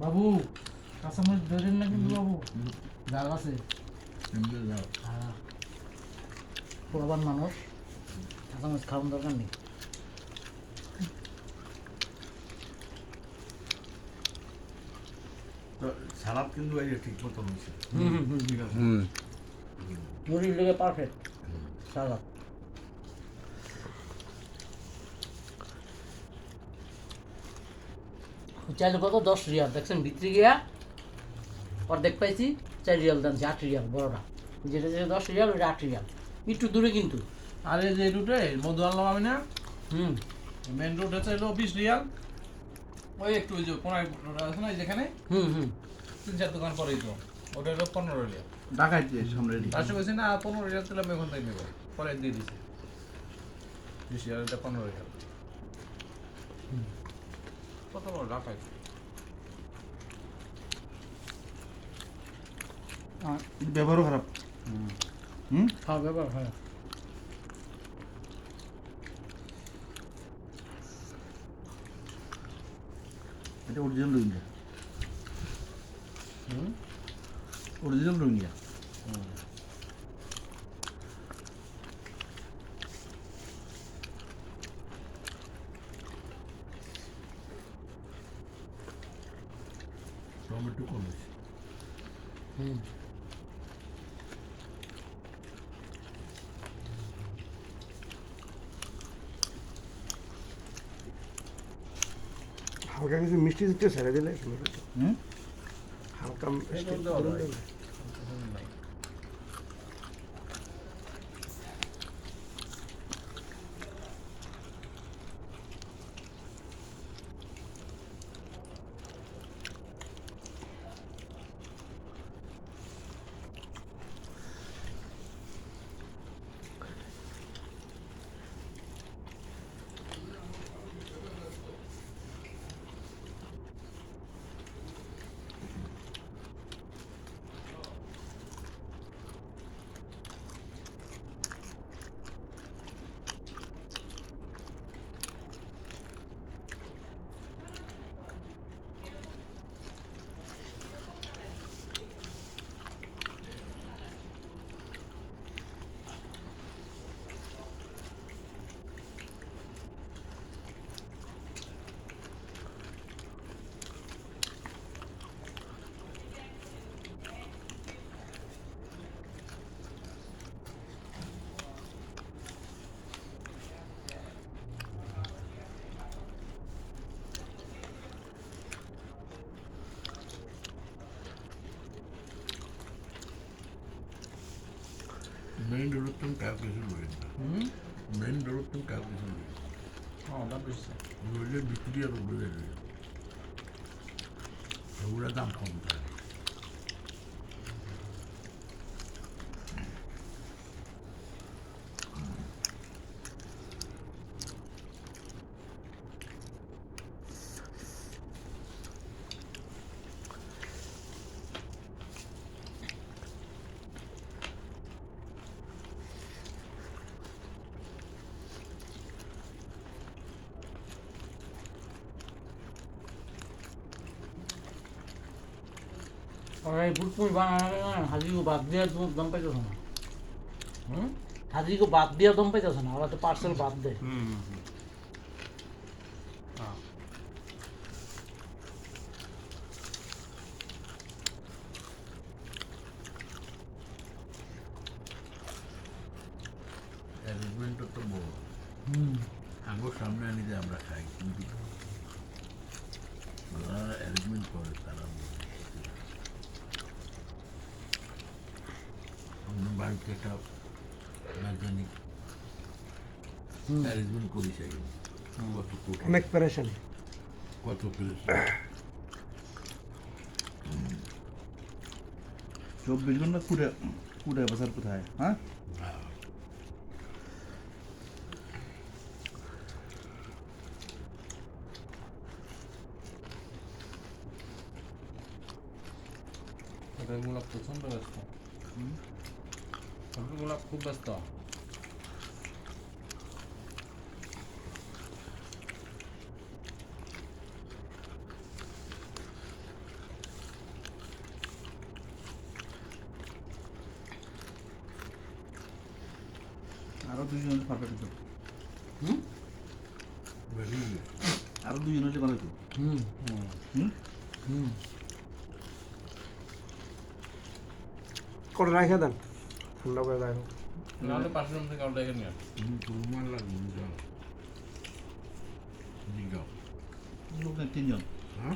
বাবু কাঁচামরিচ ধরেন না কিন্তু বাবু জাল আছে হ্যাঁ প্রবান মানুষ কাঁচামরিচ খাওয়ার দরকার নেই সালাদ কিন্তু এই যে ঠিক মতন হয়েছে ঠিক আছে মুড়ির লেগে পারফেক্ট সালাদ চাইলে কত 10 রিয়াল দেখছেন ভিতরে গিয়া অর্ধেক পাইছি 4 রিয়াল দাম 8 রিয়াল বড়টা যেটা যেটা 10 রিয়াল ওইটা 8 রিয়াল একটু দূরে কিন্তু আর এই যে রুটে মধু আনলাম আমি না হুম মেন রোডে চাইলো 20 রিয়াল ওই একটু ওই যে কোনায় রোড আছে না যেখানে হুম হুম 3-4 দোকান পরেই তো ওটা হলো 15 রিয়াল ডাকাইতে সামনে আসলে বলছি না 15 রিয়াল তুলে আমি ওখান থেকে নেবো পরে দিয়ে দিছি 20 রিয়াল এটা 15 রিয়াল কত বড় লাফাই ব্যবহারও খারাপ হুম খাওয়া ব্যাপার হয় এটা original Rohingya original Rohingya tomato কম বেশি হুম হালকা কিছু মিষ্টি দিতে ছেড়ে দিলে হুম হালকা মিষ্টি এটা দেওয়া যায়। মেইন রোডের ক্যালকুলেশন রোহিঙ্গা মেইন রোডের ক্যালকুলেশন দাম বেশি রোহিঙ্গা বিক্রি আর উপরে ওগুলো দাম কম থাকে আর এই বুটপুর বানানো হাজিকে বাদ দিয়ে দম পাইতেছে না হাজিকে বাদ দিয়ে দম পাইতেছে না ওরা তো পার্সেল বাদ দেয় অ্যারেঞ্জমেন্টটা তো বড় আঙ্গুর সামনে আনি যে আমরা খাই কিন্তু যারা অ্যারেঞ্জমেন্ট করে তারা আমরা বাড়িতে একটা মেকানিক অ্যারেঞ্জমেন্ট করি চাই কত কোটি অনেক প্যারেশানি কত পেরেছে 24 ঘন্টা কুড়ে বছর কোথায় হ্যাঁ গোলাপ প্রচন্ড ব্যস্ত গোলাপ খুব ব্যস্ত আরও দুজন হলে পারফেক্ট হতো হুম ভেরি গুড আরও দুজন হলে ভালো হতো হুম হুম হুম করে রাখা দেন ঠান্ডা করে রাখো নাহলে পাশের রুম থেকে অর্ডার নিয়ে তোমার লাগবে যাও যাও লোক নেই তিনজন হ্যাঁ